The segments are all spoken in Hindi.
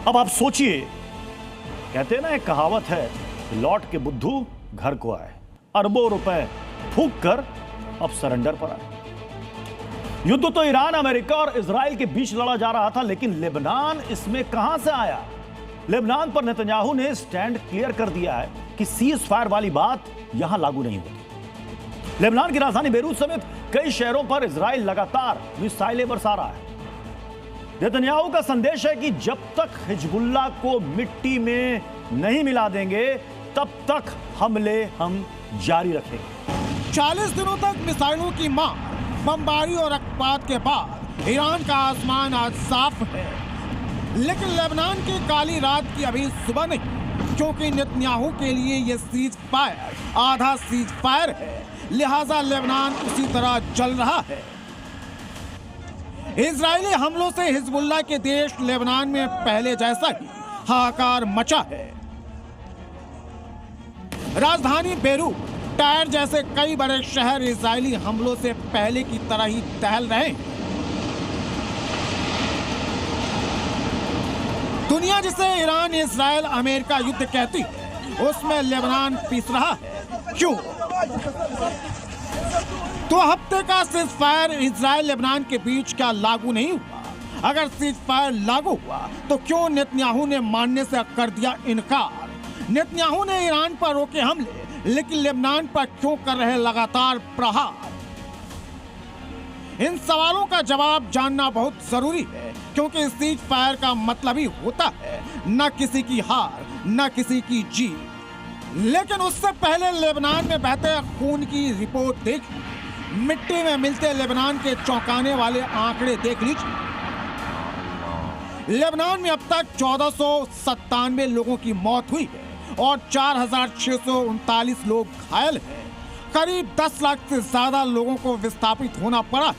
अब आप सोचिए, कहते हैं ना एक कहावत है, लौट के बुद्धू घर को आए, अरबों रुपए फूंक कर अब सरेंडर पर आए। युद्ध तो ईरान, अमेरिका और इजराइल के बीच लड़ा जा रहा था, लेकिन लेबनान इसमें कहां से आया? लेबनान पर नेतन्याहू ने स्टैंड क्लियर कर दिया है कि सीज फायर वाली बात यहां लागू नहीं होती। लेबनान की राजधानी बेरूत समेत कई शहरों पर इजराइल लगातार मिसाइलें बरसा रहा है। नेतन्याहू का संदेश है कि जब तक हिजबुल्लाह को मिट्टी में नहीं मिला देंगे, तब तक हमले हम जारी रखेंगे। 40 दिनों तक मिसाइलों की मार, बमबारी और रक्तपात के बाद ईरान का आसमान आज साफ है, लेकिन लेबनान की काली रात की अभी सुबह नहीं, क्योंकि नेतन्याहू के लिए यह सीज फायर आधा सीज फायर है, लिहाजा लेबनान उसी तरह जल रहा है। इजरायली हमलों से हिजबुल्लाह के देश लेबनान में पहले जैसा ही हाहाकार मचा है। राजधानी बेरूत, टायर जैसे कई बड़े शहर इजरायली हमलों से पहले की तरह ही दहल रहे हैं। दुनिया जिसे ईरान, इजराइल, अमेरिका युद्ध कहती है, उसमें लेबनान पीस रहा है। क्यों? 2 हफ्ते का सीज फायर इजराइल लेबनान के बीच क्या लागू नहीं हुआ? अगर सीज फायर लागू हुआ तो क्यों नेतन्याहू ने मानने से कर दिया इनकार? नेतन्याहू ने ईरान पर रोके हमले, लेकिन लेबनान पर क्यों कर रहे लगातार प्रहार? इन सवालों का जवाब जानना बहुत जरूरी है, क्योंकि सीज फायर का मतलब ही होता है न किसी की हार, न किसी की जीत। लेकिन उससे पहले लेबनान में बहते खून की रिपोर्ट देखिए, मिट्टी में मिलते लेबनान के चौंकाने वाले आंकड़े देख लीजिए। लेबनान में अब तक 1497 लोगों की मौत हुई है और 4639 लोग घायल हैं। करीब 10 लाख से ज्यादा लोगों को विस्थापित होना पड़ा है।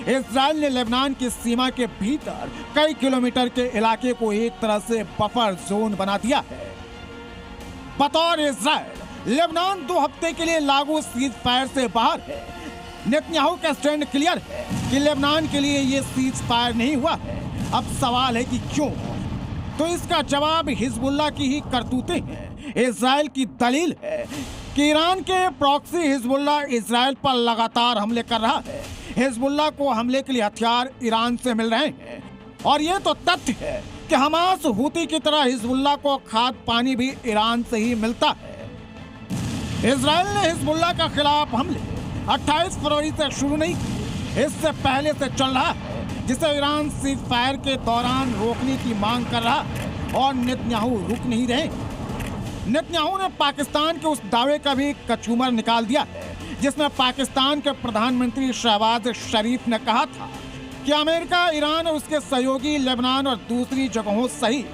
इजराइल ने लेबनान की सीमा के भीतर कई किलोमीटर के इलाके को एक तरह से बफर जोन बना दिया है। बतौर इजराइल, लेबनान 2 हफ्ते के लिए लागू सीज फायर से बाहर है। नेतन्याहू का स्टैंड क्लियर है कि लेबनान के लिए ये सीज फायर नहीं हुआ है। अब सवाल है कि क्यों? तो इसका जवाब हिजबुल्लाह की ही करतूतें हैं। इजराइल की दलील है कि ईरान के प्रॉक्सी हिजबुल्लाह इजराइल पर लगातार हमले कर रहा है। हिजबुल्लाह को हमले के लिए हथियार ईरान से मिल रहे हैं, और ये तो तथ्य है कि हमास, हूती की तरह हिजबुल्लाह को खाद पानी भी ईरान से ही मिलता है। इजराइल ने हिजबुल्लाह के खिलाफ हमले 28 फरवरी से शुरू नहीं किए, इससे पहले से चल रहा है, जिसे ईरान सीज फायर के दौरान रोकने की मांग कर रहा है, और नेतन्याहू रुक नहीं रहे। नेतन्याहू ने पाकिस्तान के उस दावे का भी कचूमर निकाल दिया है, जिसमें पाकिस्तान के प्रधानमंत्री शहबाज शरीफ ने कहा था कि अमेरिका, ईरान और उसके सहयोगी लेबनान और दूसरी जगहों सहित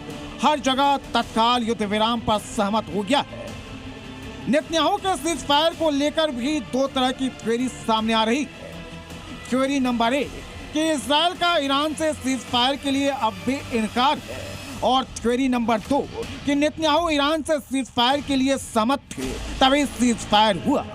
हर जगह तत्काल युद्ध विराम पर सहमत हो गया है। नेतन्याहू के सीज फायर को लेकर भी 2 तरह की थ्योरी सामने आ रही है। थ्योरी नंबर 1 कि इजराइल का ईरान से सीज फायर के लिए अब भी इनकार है, और थ्योरी नंबर 2 कि नेतन्याहू ईरान से सीज फायर के लिए सहमत थे, तभी सीज फायर हुआ।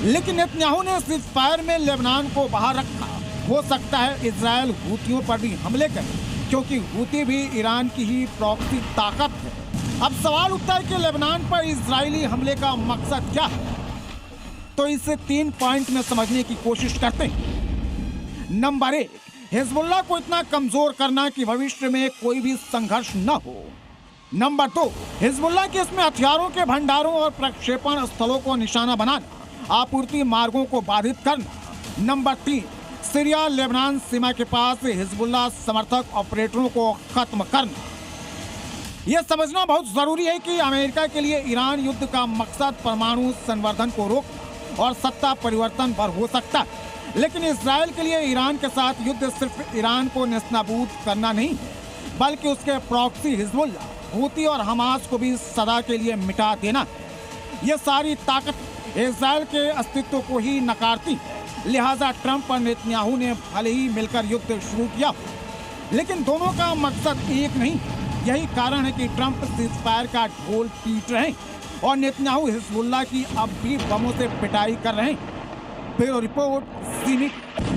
लेकिन नेतन्याहू ने सीज फायर में लेबनान को बाहर रखा। हो सकता है इजराइल हूतियों पर भी हमले करे, क्योंकि हूती भी ईरान की ही प्रॉक्सी ताकत है। अब सवाल उठता है कि लेबनान पर इजरायली हमले का मकसद क्या है? तो इसे 3 पॉइंट में समझने की कोशिश करते हैं। नंबर 1, हिजबुल्लाह को इतना कमजोर करना कि भविष्य में कोई भी संघर्ष न हो। नंबर 2, हिजबुल्लाह के इसमें हथियारों के भंडारों और प्रक्षेपण स्थलों को निशाना बनाना, आपूर्ति मार्गों को बाधित करना। नंबर 3, सीरिया लेबनान सीमा के पास हिजबुल्लाह समर्थक ऑपरेटरों को खत्म करना। यह समझना बहुत जरूरी है कि अमेरिका के लिए ईरान युद्ध का मकसद परमाणु संवर्धन को रोकना और सत्ता परिवर्तन पर हो सकता है, लेकिन इजराइल के लिए ईरान के साथ युद्ध सिर्फ ईरान को नेस्तनाबूद करना नहीं है, बल्कि उसके प्रॉक्सी हिजबुल्लाह, हूती और हमास को भी सदा के लिए मिटा देना है। यह सारी ताकत इजराइल के अस्तित्व को ही नकारती है। लिहाजा ट्रंप और नेतन्याहू ने भले ही मिलकर युद्ध शुरू किया, लेकिन दोनों का मकसद एक नहीं। यही कारण है कि ट्रंप सीज फायर का ढोल पीट रहे हैं और नेतन्याहू हिजबुल्लाह की अब भी बमों से पिटाई कर रहे हैं। ब्यूरो रिपोर्ट, सी न्यूज़।